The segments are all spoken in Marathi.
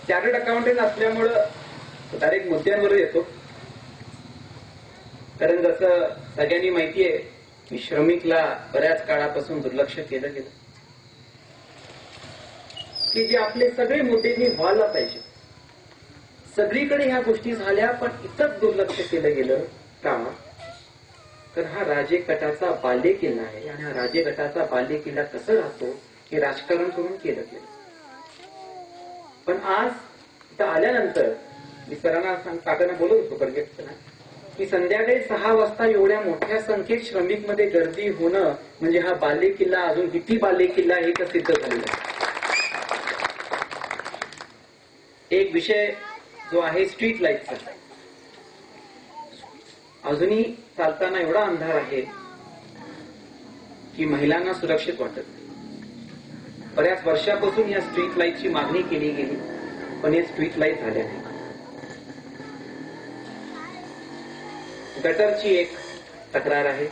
चार्टर्ड अकाउंटंट असल्यामुळं डायरेक्ट मुद्द्यांवर येतो. कारण जसं सगळ्यांनी माहितीये की श्रमिकला बऱ्याच काळापासून दुर्लक्ष केलं गेलं, की जे आपले सगळे मुद्दे व्हायला पाहिजे. सगळीकडे ह्या गोष्टी झाल्या, पण इथंच दुर्लक्ष केलं गेलं का? तर हा राजे गटाचा बालेकिल्ला आहे, आणि हा राजे गटाचा बालेकिल्ला कसं राहतो हे राजकारण करून केलं गेलं. पण आज इथं आल्यानंतर मी सरांना काकांना बोलत होतो प्रोजेक्टला, की संध्याकाळी 6 वाजता एवढ्या मोठ्या संख्येत श्रमिक मध्ये गर्दी होणं म्हणजे हा बालेकिल्ला अजून किती बालेकिल्ला हे तर सिद्ध झालेलं आहे. एक विषय जो आहे स्ट्रीट लाईटचा, अजूनही चालताना एवढा अंधार आहे की महिलांना सुरक्षित वाटत नाही. बऱ्याच वर्षापासून या स्ट्रीट लाईटची मागणी केली गेली, पण हे स्ट्रीट लाईट झाल्या नाही. गटरची एक तक्रार आहे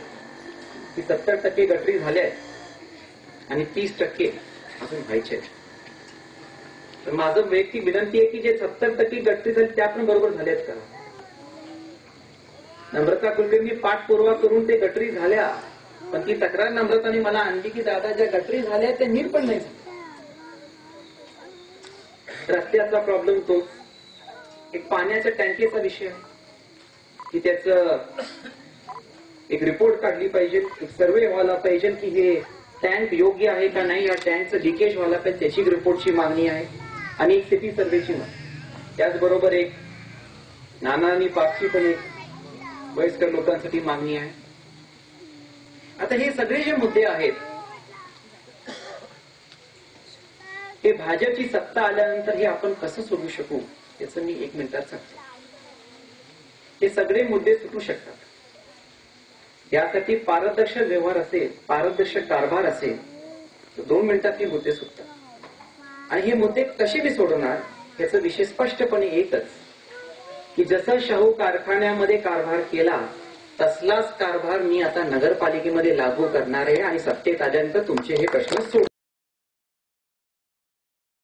की 70% गटरी झाल्या आहेत आणि 30% अजून व्हायचे. तर माझं वैयक्तिक विनंती आहे की जे 70% गटरी झाली त्या पण बरोबर झाल्यात का? नम्रता कुलकर्णी पाठपुरावा करून ते गटरी झाल्या, पण ती तक्रार नम्रताने मला आणली की दादा ज्या गटरी झाल्या त्या नीट पण नाही झाल्या. रस्त्याचा प्रॉब्लेम तो, एक पाण्याच्या टँकीचा विषय की त्याचं एक रिपोर्ट काढली पाहिजे, एक सर्वे व्हायला पाहिजे की हे टँक योग्य आहे का नाही, या टँकचं लिकेज व्हायला पाहिजे त्याची रिपोर्टची मागणी आहे, आणि एक सिटी सर्वेची मागणी. त्याचबरोबर एक नाना आणि पाकची पण एक वयस्कर लोकांसाठी मागणी आहे. आता हे सगळे जे मुद्दे आहेत हे भाजपची सत्ता आल्यानंतर हे आपण कसं सोडवू शकू याचं मी 1 मिनिटात सांगतो. हे सगळे मुद्दे सुटू शकतात. यासाठी पारदर्शक व्यवहार असेल, पारदर्शक कारभार असेल तर 2 मिनिटात हे मुद्दे सुटतात. आणि हे मुद्दे कसे मी सोडवणार याचा विषय स्पष्टपणे एकच, की जसं शाहू कारखान्यामध्ये कारभार केला तसलाच कारभार मी आता नगरपालिकेमध्ये लागू करणार आहे, आणि सत्तेत आल्यानंतर तुमचे हे प्रश्न सोडवणार.